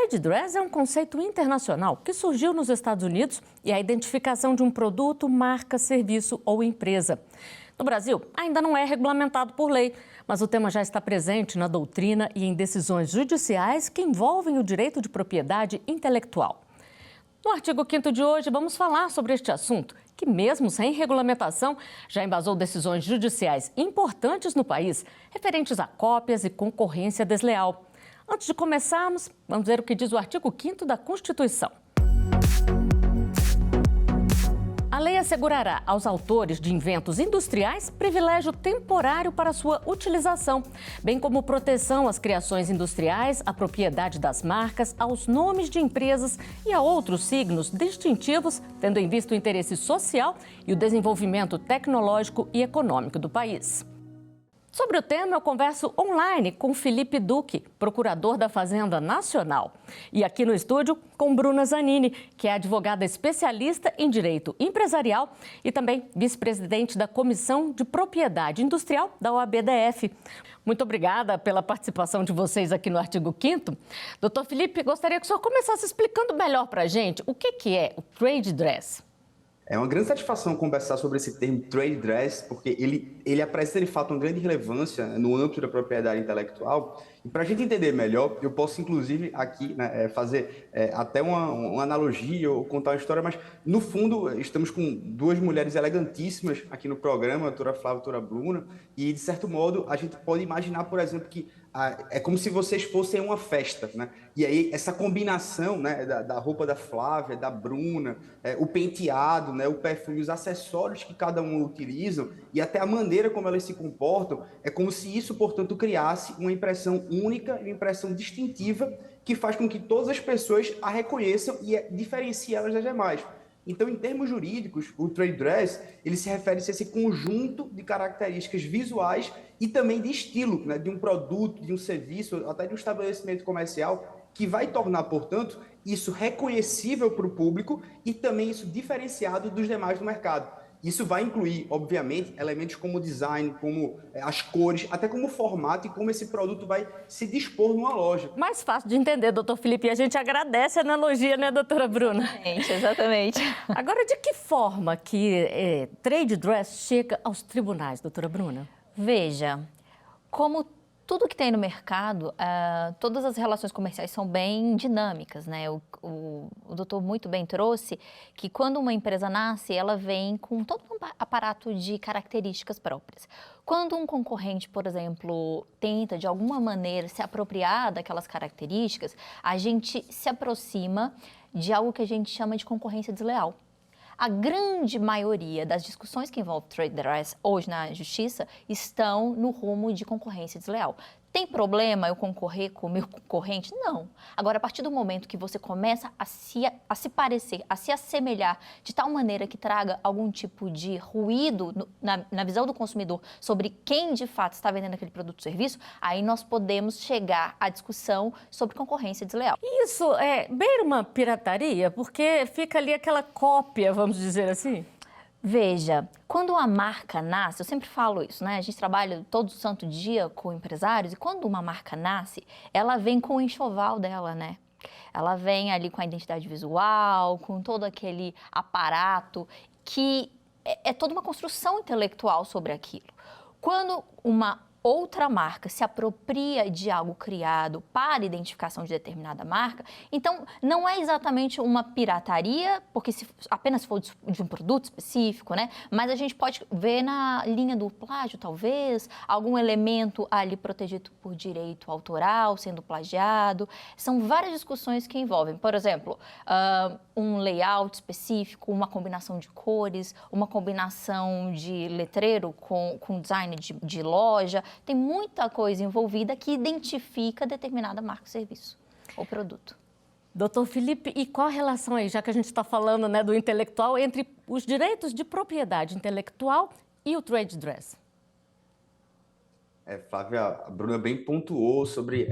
trade dress é um conceito internacional que surgiu nos Estados Unidos e é a identificação de um produto, marca, serviço ou empresa. No Brasil, ainda não é regulamentado por lei, mas o tema já está presente na doutrina e em decisões judiciais que envolvem o direito de propriedade intelectual. No artigo 5º de hoje, vamos falar sobre este assunto, que mesmo sem regulamentação, já embasou decisões judiciais importantes no país, referentes a cópias e concorrência desleal. Antes de começarmos, vamos ver o que diz o artigo 5º da Constituição. A lei assegurará aos autores de inventos industriais privilégio temporário para sua utilização, bem como proteção às criações industriais, à propriedade das marcas, aos nomes de empresas e a outros signos distintivos, tendo em vista o interesse social e o desenvolvimento tecnológico e econômico do país. Sobre o tema, eu converso online com Felipe Duque, procurador da Fazenda Nacional. E aqui no estúdio com Bruna Zanini, que é advogada especialista em direito empresarial e também vice-presidente da Comissão de Propriedade Industrial da OAB-DF. Muito obrigada pela participação de vocês aqui no artigo 5º. Doutor Felipe, gostaria que o senhor começasse explicando melhor para a gente o que é o trade dress. É uma grande satisfação conversar sobre esse termo trade dress, porque ele apresenta de fato uma grande relevância no âmbito da propriedade intelectual. E para a gente entender melhor, eu posso inclusive aqui fazer até uma analogia ou contar uma história, mas no fundo estamos com duas mulheres elegantíssimas aqui no programa, a doutora Flávia e a doutora Bruna, e de certo modo a gente pode imaginar, por exemplo, que é como se vocês fossem uma festa, né? E aí essa combinação, né, da roupa da Flávia, da Bruna, o penteado, né, o perfume, os acessórios que cada um utilizam e até a maneira como elas se comportam, é como se isso, portanto, criasse uma impressão única, uma impressão distintiva que faz com que todas as pessoas a reconheçam e diferencie elas das demais. Então, em termos jurídicos, o trade dress, ele se refere a esse conjunto de características visuais e também de estilo, né, de um produto, de um serviço, até de um estabelecimento comercial, que vai tornar, portanto, isso reconhecível para o público e também isso diferenciado dos demais do mercado. Isso vai incluir, obviamente, elementos como design, como as cores, até como formato e como esse produto vai se dispor numa loja. Mais fácil de entender, doutor Felipe, e a gente agradece a analogia, né, doutora Bruna? Exatamente. Agora, de que forma que trade dress chega aos tribunais, doutora Bruna? Veja, como tudo que tem no mercado, todas as relações comerciais são bem dinâmicas, né? O doutor muito bem trouxe que quando uma empresa nasce, ela vem com todo um aparato de características próprias. Quando um concorrente, por exemplo, tenta de alguma maneira se apropriar daquelas características, a gente se aproxima de algo que a gente chama de concorrência desleal. A grande maioria das discussões que envolvem trade dress hoje na justiça estão no rumo de concorrência desleal. Tem problema eu concorrer com o meu concorrente? Não. Agora, a partir do momento que você começa a se parecer, a se assemelhar de tal maneira que traga algum tipo de ruído na visão do consumidor sobre quem de fato está vendendo aquele produto ou serviço, aí nós podemos chegar à discussão sobre concorrência desleal. Isso beira uma pirataria, porque fica ali aquela cópia, vamos dizer assim? Veja, quando uma marca nasce, eu sempre falo isso, né? A gente trabalha todo santo dia com empresários e quando uma marca nasce, ela vem com o enxoval dela, né? Ela vem ali com a identidade visual, com todo aquele aparato que é toda uma construção intelectual sobre aquilo. Quando uma outra marca se apropria de algo criado para identificação de determinada marca, então não é exatamente uma pirataria, porque apenas se for de um produto específico, né? Mas a gente pode ver na linha do plágio, talvez, algum elemento ali protegido por direito autoral, sendo plagiado. São várias discussões que envolvem, por exemplo, um layout específico, uma combinação de cores, uma combinação de letreiro com design de loja. Tem muita coisa envolvida que identifica determinada marca ou serviço ou produto. Doutor Felipe, e qual a relação aí, já que a gente está falando, né, do intelectual, entre os direitos de propriedade intelectual e o trade dress? Flávia, a Bruna bem pontuou sobre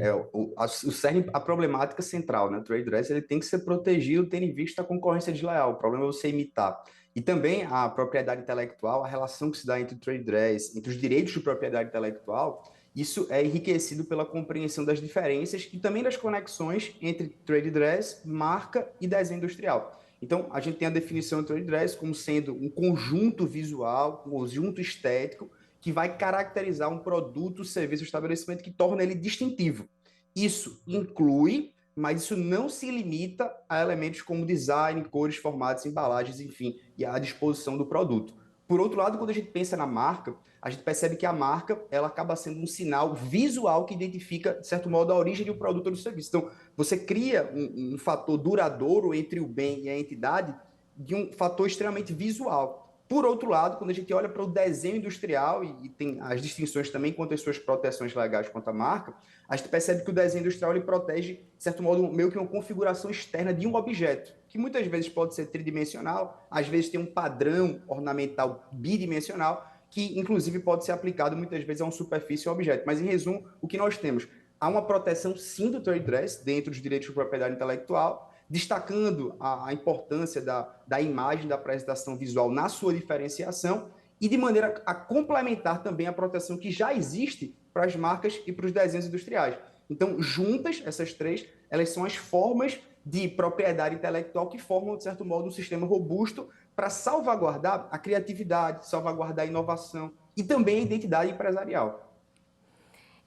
a problemática central, né? O trade dress ele tem que ser protegido tendo em vista a concorrência desleal. O problema é você imitar. E também a propriedade intelectual, a relação que se dá entre o trade dress, entre os direitos de propriedade intelectual Isso é enriquecido pela compreensão das diferenças e também das conexões entre trade dress, marca e desenho industrial. Então, a gente tem a definição de trade dress como sendo um conjunto visual, um conjunto estético, que vai caracterizar um produto, serviço, estabelecimento que torna ele distintivo. Isso inclui, mas isso não se limita a elementos como design, cores, formatos, embalagens, enfim, e a disposição do produto. Por outro lado, quando a gente pensa na marca, a gente percebe que a marca ela acaba sendo um sinal visual que identifica, de certo modo, a origem de um produto ou do serviço. Então, você cria um fator duradouro entre o bem e a entidade de um fator extremamente visual. Por outro lado, quando a gente olha para o desenho industrial, e tem as distinções também quanto às suas proteções legais quanto à marca, a gente percebe que o desenho industrial ele protege, de certo modo, meio que uma configuração externa de um objeto, que muitas vezes pode ser tridimensional, às vezes tem um padrão ornamental bidimensional, que inclusive pode ser aplicado muitas vezes a uma superfície ou objeto. Mas, em resumo, o que nós temos? Há uma proteção, sim, do trade dress dentro dos direitos de propriedade intelectual, destacando a importância da imagem, da apresentação visual na sua diferenciação e de maneira a complementar também a proteção que já existe para as marcas e para os desenhos industriais. Então, juntas, essas três, elas são as formas de propriedade intelectual que formam, de certo modo, um sistema robusto para salvaguardar a criatividade, salvaguardar a inovação e também a identidade empresarial.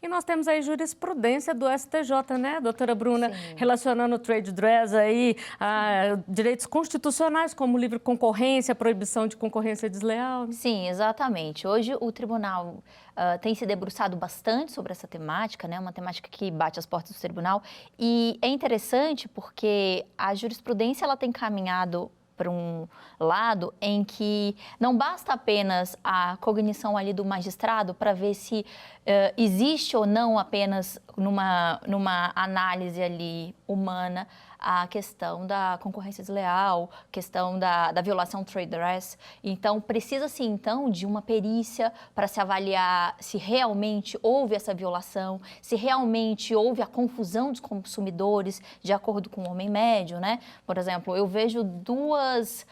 E nós temos aí jurisprudência do STJ, né, doutora Bruna, Sim. relacionando o trade dress aí a direitos constitucionais como livre concorrência, proibição de concorrência desleal. Sim, exatamente. Hoje o tribunal tem se debruçado bastante sobre essa temática, né? Uma temática que bate as portas do tribunal. E é interessante porque a jurisprudência ela tem caminhado para um lado em que não basta apenas a cognição ali do magistrado para ver se existe ou não apenas numa análise ali humana a questão da concorrência desleal, questão da violação trade dress. Então, precisa-se, então, de uma perícia para se avaliar se realmente houve essa violação, se realmente houve a confusão dos consumidores de acordo com o homem médio, né? Por exemplo, eu vejo dois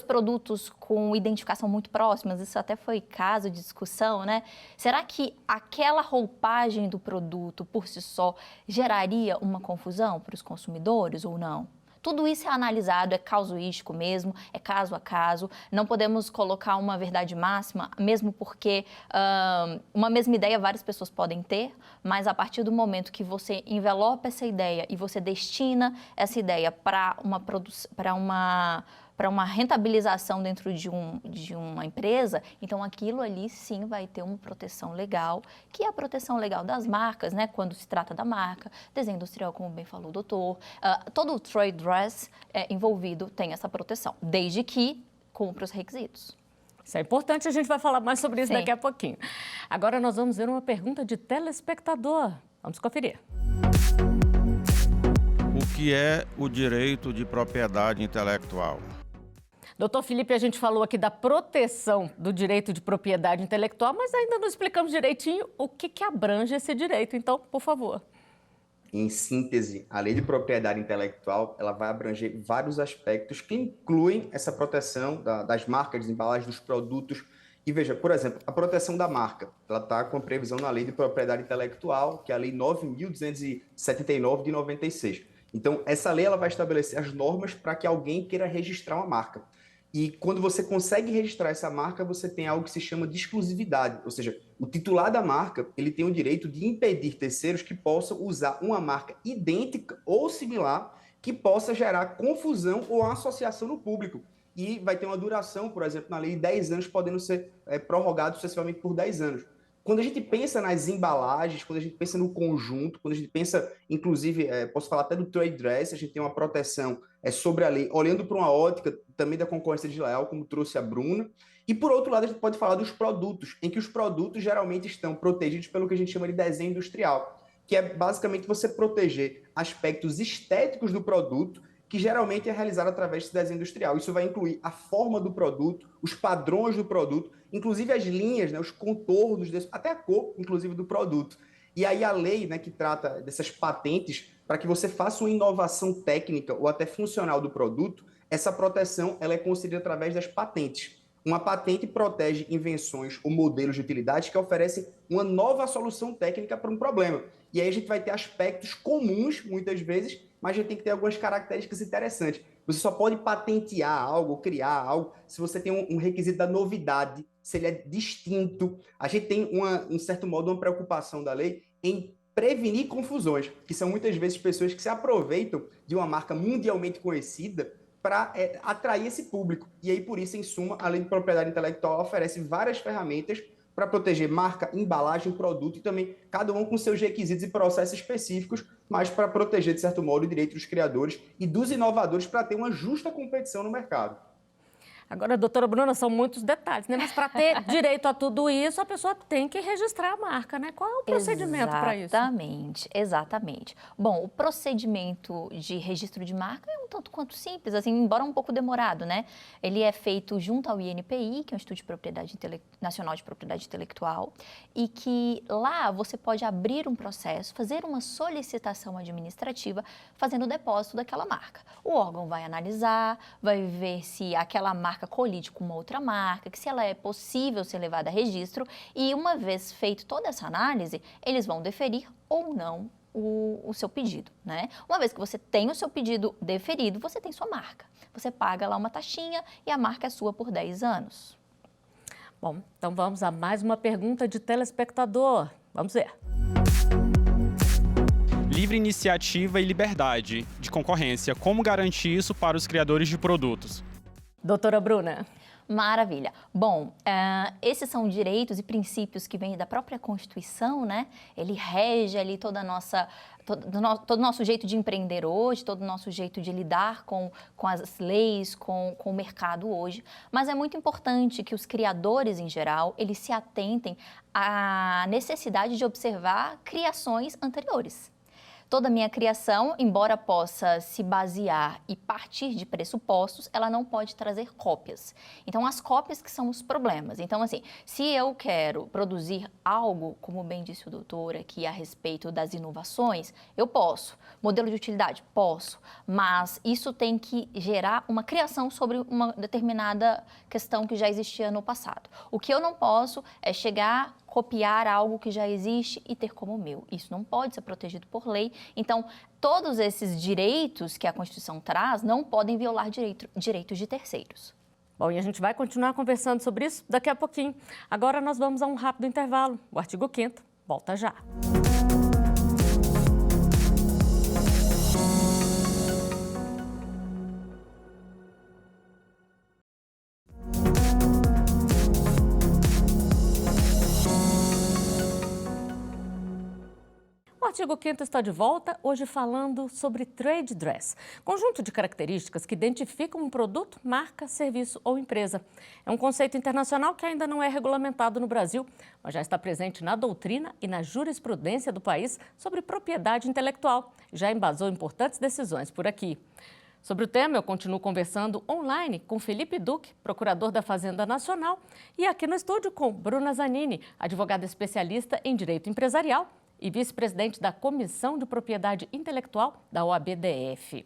produtos com identificação muito próximas, isso até foi caso de discussão, né? Será que aquela roupagem do produto, por si só, geraria uma confusão para os consumidores ou não? Tudo isso é analisado, é casuístico mesmo, é caso a caso. Não podemos colocar uma verdade máxima, mesmo porque uma mesma ideia várias pessoas podem ter, mas a partir do momento que você envelopa essa ideia e você destina essa ideia para uma rentabilização dentro de uma empresa, então aquilo ali sim vai ter uma proteção legal, que é a proteção legal das marcas, né? Quando se trata da marca, desenho industrial, como bem falou o doutor, todo o trade dress envolvido tem essa proteção, desde que cumpra os requisitos. Isso é importante, a gente vai falar mais sobre isso Sim. daqui a pouquinho. Agora nós vamos ver uma pergunta de telespectador. Vamos conferir. O que é o direito de propriedade intelectual? Doutor Felipe, a gente falou aqui da proteção do direito de propriedade intelectual, mas ainda não explicamos direitinho o que abrange esse direito. Então, por favor. Em síntese, a lei de propriedade intelectual ela vai abranger vários aspectos que incluem essa proteção das marcas, das embalagens, dos produtos. E veja, por exemplo, a proteção da marca, ela está com a previsão na lei de propriedade intelectual, que é a lei 9.279 de 96. Então, essa lei ela vai estabelecer as normas para que alguém queira registrar uma marca. E quando você consegue registrar essa marca, você tem algo que se chama de exclusividade, ou seja, o titular da marca ele tem o direito de impedir terceiros que possam usar uma marca idêntica ou similar que possa gerar confusão ou associação no público. E vai ter uma duração, por exemplo, na lei de 10 anos, podendo ser prorrogado sucessivamente por 10 anos. Quando a gente pensa nas embalagens, quando a gente pensa no conjunto, quando a gente pensa, inclusive, posso falar até do trade dress, a gente tem uma proteção sobre a lei, olhando para uma ótica também da concorrência desleal, como trouxe a Bruna. E, por outro lado, a gente pode falar dos produtos, em que os produtos geralmente estão protegidos pelo que a gente chama de desenho industrial, que é basicamente você proteger aspectos estéticos do produto, que geralmente é realizado através desse desenho industrial. Isso vai incluir a forma do produto, os padrões do produto, inclusive as linhas, né, os contornos, até a cor, inclusive, do produto. E aí a lei, né, que trata dessas patentes, para que você faça uma inovação técnica ou até funcional do produto, essa proteção ela é concedida através das patentes. Uma patente protege invenções ou modelos de utilidade que oferecem uma nova solução técnica para um problema. E aí a gente vai ter aspectos comuns, muitas vezes, mas a gente tem que ter algumas características interessantes. Você só pode patentear algo, criar algo, se você tem um requisito da novidade, se ele é distinto. A gente tem, um certo modo, uma preocupação da lei em prevenir confusões, que são muitas vezes pessoas que se aproveitam de uma marca mundialmente conhecida para atrair esse público. E aí, por isso, em suma, a lei de propriedade intelectual oferece várias ferramentas para proteger marca, embalagem, produto e também cada um com seus requisitos e processos específicos, mas para proteger, de certo modo, o direito dos criadores e dos inovadores para ter uma justa competição no mercado. Agora, doutora Bruna, são muitos detalhes, né? Mas para ter direito a tudo isso, a pessoa tem que registrar a marca, né? Qual é o procedimento para isso? Exatamente. Bom, o procedimento de registro de marca é um tanto quanto simples, assim, embora um pouco demorado, né? Ele é feito junto ao INPI, que é o Instituto de Propriedade Nacional de Propriedade Intelectual, e que lá você pode abrir um processo, fazer uma solicitação administrativa, fazendo o depósito daquela marca. O órgão vai analisar, vai ver se aquela marca colide com uma outra marca, que se ela é possível ser levada a registro, e uma vez feito toda essa análise, eles vão deferir ou não o seu pedido, né? Uma vez que você tem o seu pedido deferido, você tem sua marca. Você paga lá uma taxinha e a marca é sua por 10 anos. Bom, então vamos a mais uma pergunta de telespectador. Vamos ver. Livre iniciativa e liberdade de concorrência. Como garantir isso para os criadores de produtos? Doutora Bruna. Maravilha. Bom, esses são direitos e princípios que vêm da própria Constituição, né? Ele rege ali todo o nosso jeito de empreender hoje, todo o nosso jeito de lidar com as leis, com o mercado hoje. Mas é muito importante que os criadores, em geral, eles se atentem à necessidade de observar criações anteriores. Toda a minha criação, embora possa se basear e partir de pressupostos, ela não pode trazer cópias. Então, as cópias que são os problemas. Então, assim, se eu quero produzir algo, como bem disse o doutor aqui a respeito das inovações, eu posso. Modelo de utilidade? Posso. Mas isso tem que gerar uma criação sobre uma determinada questão que já existia no passado. O que eu não posso é chegar, copiar algo que já existe e ter como meu. Isso não pode ser protegido por lei. Então, todos esses direitos que a Constituição traz não podem violar direitos de terceiros. Bom, e a gente vai continuar conversando sobre isso daqui a pouquinho. Agora nós vamos a um rápido intervalo. O artigo 5º volta já. O artigo 5º está de volta, hoje falando sobre trade dress, conjunto de características que identificam um produto, marca, serviço ou empresa. É um conceito internacional que ainda não é regulamentado no Brasil, mas já está presente na doutrina e na jurisprudência do país sobre propriedade intelectual. Já embasou importantes decisões por aqui. Sobre o tema, eu continuo conversando online com Felipe Duque, procurador da Fazenda Nacional, e aqui no estúdio com Bruna Zanini, advogada especialista em direito empresarial e vice-presidente da Comissão de Propriedade Intelectual da OAB-DF.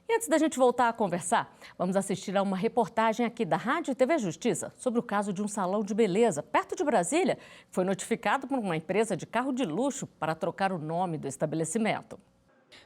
E antes da gente voltar a conversar, vamos assistir a uma reportagem aqui da Rádio e TV Justiça sobre o caso de um salão de beleza perto de Brasília, que foi notificado por uma empresa de carro de luxo para trocar o nome do estabelecimento.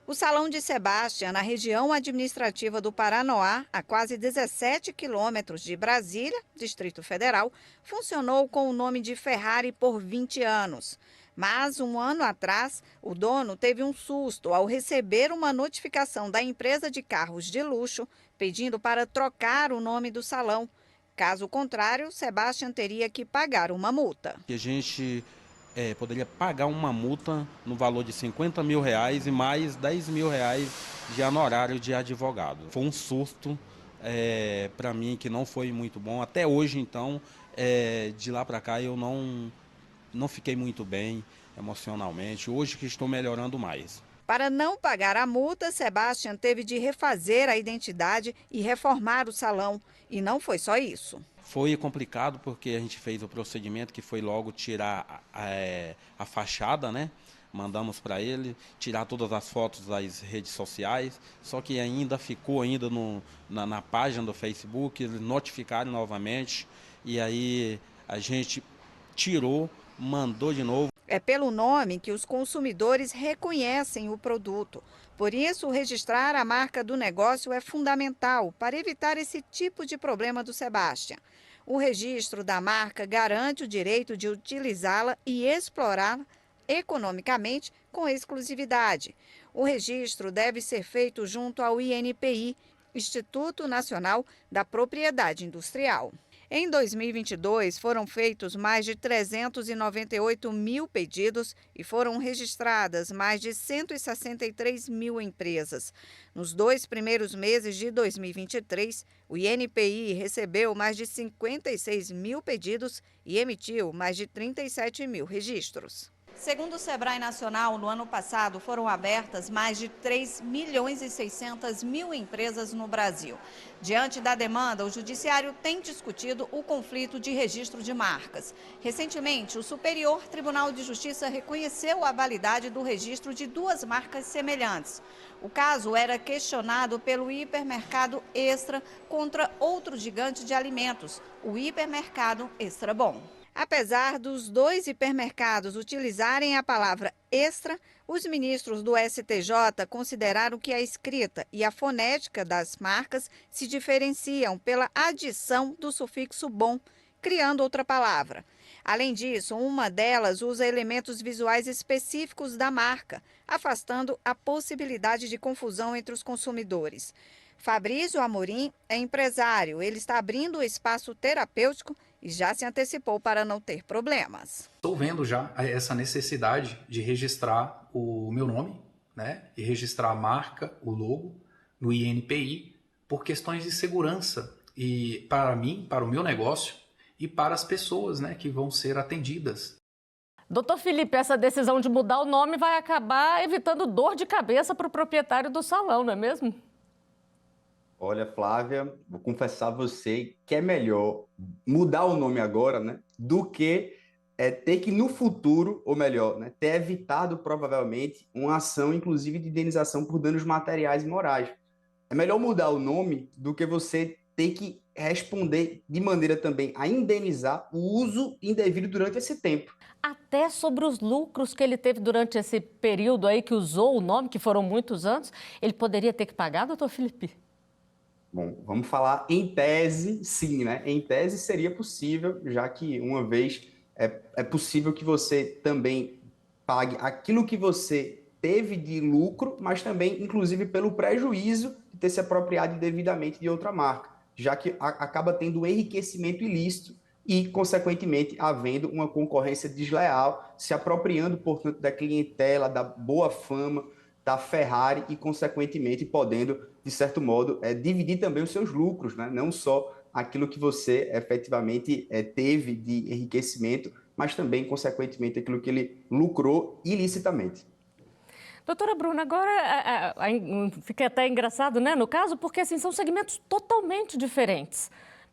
O Salão de Sebastião, na região administrativa do Paranoá, a quase 17 quilômetros de Brasília, Distrito Federal, funcionou com o nome de Ferrari por 20 anos. Mas, um ano atrás, o dono teve um susto ao receber uma notificação da empresa de carros de luxo pedindo para trocar o nome do salão. Caso contrário, Sebastião teria que pagar uma multa. A gente poderia pagar uma multa no valor de R$50 mil e mais R$10 mil de honorário de advogado. Foi um susto para mim que não foi muito bom. Até hoje, então, de lá para cá eu não fiquei muito bem emocionalmente, hoje que estou melhorando mais. Para não pagar a multa, Sebastião teve de refazer a identidade e reformar o salão. E não foi só isso. Foi complicado porque a gente fez o procedimento que foi logo tirar a fachada, né? Mandamos para ele tirar todas as fotos das redes sociais, só que ainda ficou na página do Facebook, eles notificaram novamente e aí a gente tirou, mandou de novo. É pelo nome que os consumidores reconhecem o produto. Por isso, registrar a marca do negócio é fundamental para evitar esse tipo de problema do Sebastian. O registro da marca garante o direito de utilizá-la e explorá-la economicamente com exclusividade. O registro deve ser feito junto ao INPI, Instituto Nacional da Propriedade Industrial. Em 2022, foram feitos mais de 398 mil pedidos e foram registradas mais de 163 mil empresas. Nos 2 primeiros meses de 2023, o INPI recebeu mais de 56 mil pedidos e emitiu mais de 37 mil registros. Segundo o Sebrae Nacional, no ano passado foram abertas mais de 3 milhões e 600 mil empresas no Brasil. Diante da demanda, o Judiciário tem discutido o conflito de registro de marcas. Recentemente, o Superior Tribunal de Justiça reconheceu a validade do registro de 2 marcas semelhantes. O caso era questionado pelo hipermercado Extra contra outro gigante de alimentos, o hipermercado Extra Bom. Apesar dos 2 hipermercados utilizarem a palavra extra, os ministros do STJ consideraram que a escrita e a fonética das marcas se diferenciam pela adição do sufixo bom, criando outra palavra. Além disso, uma delas usa elementos visuais específicos da marca, afastando a possibilidade de confusão entre os consumidores. Fabrício Amorim é empresário. Ele está abrindo o espaço terapêutico e já se antecipou para não ter problemas. Estou vendo já essa necessidade de registrar o meu nome, né, e registrar a marca, o logo, no INPI, por questões de segurança, e para mim, para o meu negócio e para as pessoas, né, que vão ser atendidas. Doutor Felipe, essa decisão de mudar o nome vai acabar evitando dor de cabeça para o proprietário do salão, não é mesmo? Olha, Flávia, vou confessar a você que é melhor mudar o nome agora, né, do que ter que no futuro, ou melhor, né, ter evitado provavelmente uma ação, inclusive de indenização por danos materiais e morais. É melhor mudar o nome do que você ter que responder de maneira também a indenizar o uso indevido durante esse tempo. Até sobre os lucros que ele teve durante esse período aí que usou o nome, que foram muitos anos, ele poderia ter que pagar, doutor Felipe? Bom, vamos falar em tese, sim, né? Em tese seria possível, já que uma vez é possível que você também pague aquilo que você teve de lucro, mas também, inclusive, pelo prejuízo de ter se apropriado indevidamente de outra marca, já que acaba tendo um enriquecimento ilícito e, consequentemente, havendo uma concorrência desleal, se apropriando, portanto, da clientela, da boa fama da Ferrari e, consequentemente, podendo, de certo modo, dividir também os seus lucros, né? Não só aquilo que você efetivamente teve de enriquecimento, mas também, consequentemente, aquilo que ele lucrou ilicitamente. Doutora Bruna, agora fica até engraçado, né, no caso, porque assim, são segmentos totalmente diferentes.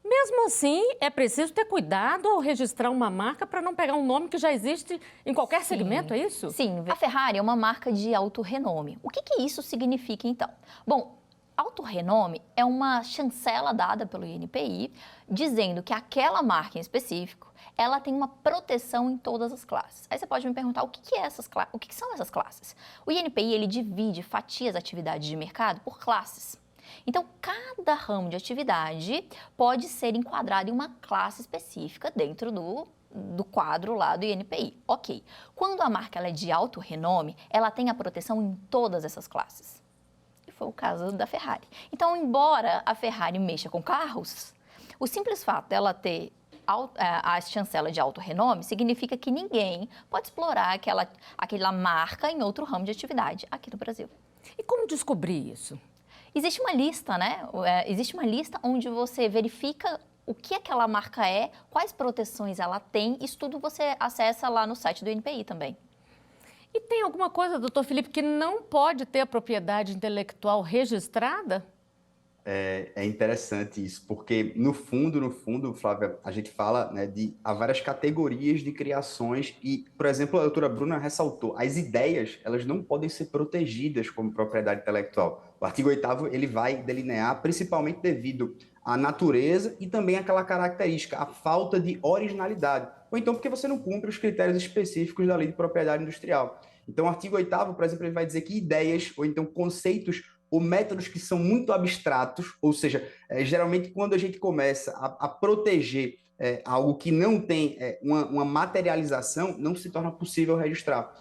Mesmo assim, é preciso ter cuidado ao registrar uma marca para não pegar um nome que já existe em qualquer segmento, é isso? Sim, a Ferrari é uma marca de alto renome. O que isso significa, então? Bom, alto renome é uma chancela dada pelo INPI, dizendo que aquela marca em específico, ela tem uma proteção em todas as classes. Aí você pode me perguntar o que são essas classes? O INPI, ele divide, fatia as atividades de mercado por classes. Então, cada ramo de atividade pode ser enquadrado em uma classe específica dentro do quadro lá do INPI. Ok. Quando a marca ela é de alto renome, ela tem a proteção em todas essas classes. E foi o caso da Ferrari. Então, embora a Ferrari mexa com carros, o simples fato dela ter a chancela de alto renome significa que ninguém pode explorar aquela marca em outro ramo de atividade aqui no Brasil. E como descobrir isso? Existe uma lista, né? Existe uma lista onde você verifica o que aquela marca é, quais proteções ela tem, isso tudo você acessa lá no site do INPI também. E tem alguma coisa, doutor Felipe, que não pode ter a propriedade intelectual registrada? É interessante isso, porque no fundo, Flávia, a gente fala, né, há várias categorias de criações e, por exemplo, a doutora Bruna ressaltou, as ideias, elas não podem ser protegidas como propriedade intelectual. O artigo 8º, ele vai delinear, principalmente devido a natureza e também aquela característica, a falta de originalidade. Ou então porque você não cumpre os critérios específicos da lei de propriedade industrial. Então, o artigo 8º, por exemplo, ele vai dizer que ideias ou então conceitos ou métodos que são muito abstratos, ou seja, geralmente quando a gente começa a proteger algo que não tem uma materialização, não se torna possível registrar.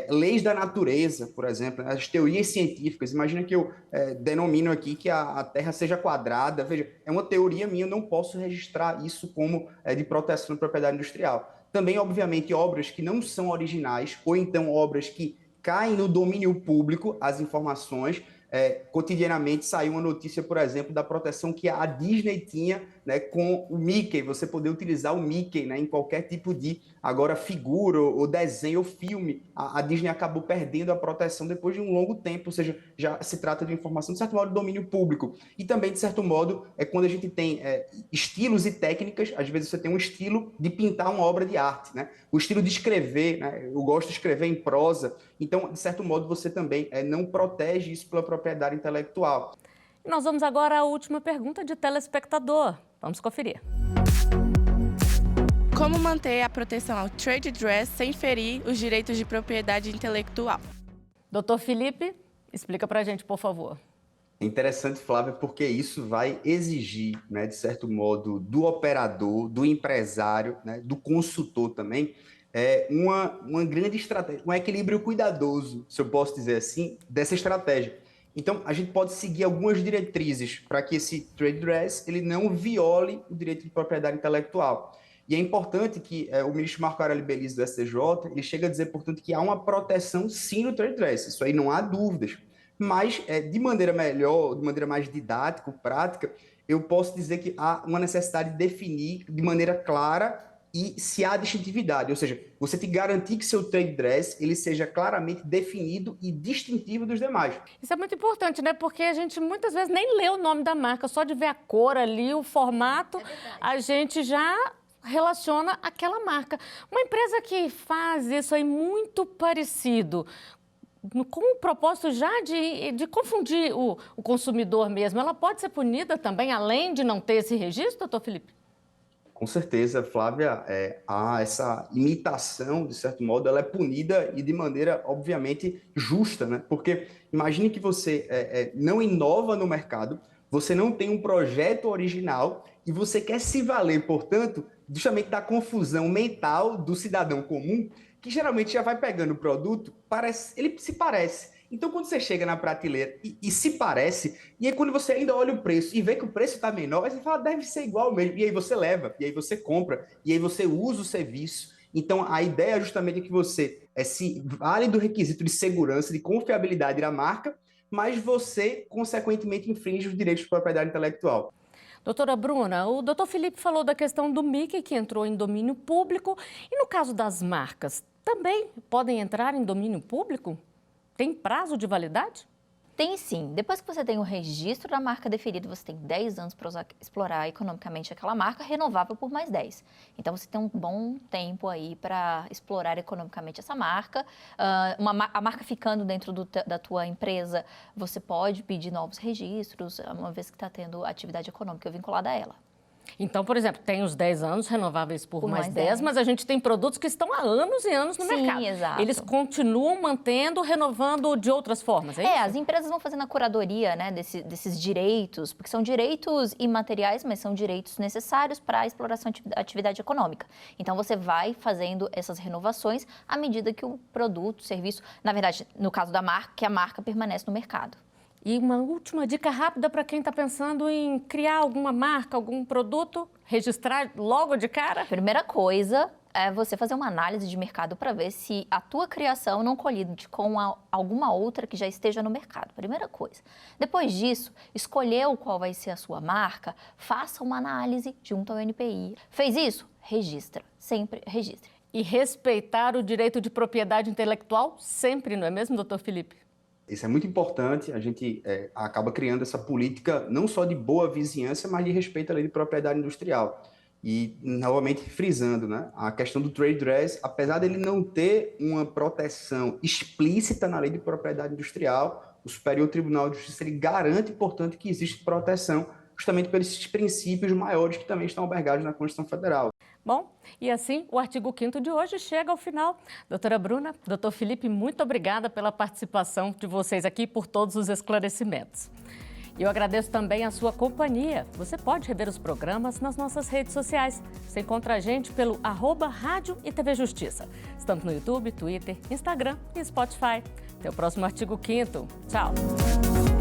Leis da natureza, por exemplo, as teorias científicas, imagina que eu denomino aqui que a Terra seja quadrada, veja, é uma teoria minha, eu não posso registrar isso como de proteção da propriedade industrial. Também, obviamente, obras que não são originais, ou então obras que caem no domínio público, as informações. Cotidianamente saiu uma notícia, por exemplo, da proteção que a Disney tinha, né, com o Mickey, você poder utilizar o Mickey, né, em qualquer tipo de agora figura ou desenho ou filme. A Disney acabou perdendo a proteção depois de um longo tempo, ou seja, já se trata de informação, de certo modo, de domínio público. E também, de certo modo, quando a gente tem estilos e técnicas, às vezes você tem um estilo de pintar uma obra de arte, né? O estilo de escrever, né? Eu gosto de escrever em prosa, então, de certo modo, você também não protege isso pela propriedade intelectual. E nós vamos agora à última pergunta de telespectador. Vamos conferir. Como manter a proteção ao trade dress sem ferir os direitos de propriedade intelectual? Doutor Felipe, explica pra gente, por favor. É interessante, Flávia, porque isso vai exigir, né, de certo modo, do operador, do empresário, né, do consultor também, uma grande estratégia, um equilíbrio cuidadoso, se eu posso dizer assim, dessa estratégia. Então, a gente pode seguir algumas diretrizes para que esse trade dress ele não viole o direito de propriedade intelectual. E é importante que o ministro Marco Aurélio Belísio do STJ, ele chega a dizer, portanto, que há uma proteção sim no trade dress, isso aí não há dúvidas. Mas, de maneira melhor, de maneira mais didática, prática, eu posso dizer que há uma necessidade de definir de maneira clara e se há distintividade, ou seja, você tem que garantir que seu trade dress ele seja claramente definido e distintivo dos demais. Isso é muito importante, né? Porque a gente muitas vezes nem lê o nome da marca, só de ver a cor ali, o formato, a gente já relaciona aquela marca. Uma empresa que faz isso aí muito parecido, com o propósito já de confundir o consumidor mesmo, ela pode ser punida também, além de não ter esse registro, doutor Felipe? Com certeza, Flávia, essa imitação, de certo modo, ela é punida e de maneira, obviamente, justa, né? Porque imagine que você não inova no mercado, você não tem um projeto original e você quer se valer, portanto, justamente da confusão mental do cidadão comum, que geralmente já vai pegando o produto, ele se parece. Então, quando você chega na prateleira e se parece, e aí quando você ainda olha o preço e vê que o preço está menor, você fala, deve ser igual mesmo. E aí você leva, e aí você compra, e aí você usa o serviço. Então, a ideia justamente é que você se vale do requisito de segurança, de confiabilidade da marca, mas você, consequentemente, infringe os direitos de propriedade intelectual. Doutora Bruna, o doutor Felipe falou da questão do Mickey, que entrou em domínio público. E no caso das marcas, também podem entrar em domínio público? Tem prazo de validade? Tem sim. Depois que você tem o registro da marca definido, você tem 10 anos para explorar economicamente aquela marca, renovável por mais 10. Então, você tem um bom tempo aí para explorar economicamente essa marca. A marca ficando dentro da tua empresa, você pode pedir novos registros, uma vez que está tendo atividade econômica vinculada a ela. Então, por exemplo, tem os 10 anos renováveis por mais 10, mas a gente tem produtos que estão há anos e anos no mercado. Sim, exato. Eles continuam mantendo, renovando de outras formas, é isso? As empresas vão fazendo a curadoria, né, desses direitos, porque são direitos imateriais, mas são direitos necessários para a exploração da atividade econômica. Então, você vai fazendo essas renovações à medida que o produto, o serviço, na verdade, no caso da marca, que a marca permanece no mercado. E uma última dica rápida para quem está pensando em criar alguma marca, algum produto, registrar logo de cara? Primeira coisa é você fazer uma análise de mercado para ver se a tua criação não colide com alguma outra que já esteja no mercado. Primeira coisa. Depois disso, escolheu qual vai ser a sua marca, faça uma análise junto ao NPI. Fez isso? Registra. Sempre registre. E respeitar o direito de propriedade intelectual sempre, não é mesmo, doutor Felipe? Isso é muito importante, a gente acaba criando essa política não só de boa vizinhança, mas de respeito à lei de propriedade industrial. E, novamente, frisando, né, a questão do trade dress, apesar dele não ter uma proteção explícita na lei de propriedade industrial, o Superior Tribunal de Justiça ele garante, portanto, que existe proteção justamente por esses princípios maiores que também estão albergados na Constituição Federal. Bom, e assim o artigo 5º de hoje chega ao final. Doutora Bruna, doutor Felipe, muito obrigada pela participação de vocês aqui, por todos os esclarecimentos. E eu agradeço também a sua companhia. Você pode rever os programas nas nossas redes sociais. Você encontra a gente pelo @Rádio e TV Justiça. Estamos no YouTube, Twitter, Instagram e Spotify. Até o próximo artigo 5º. Tchau!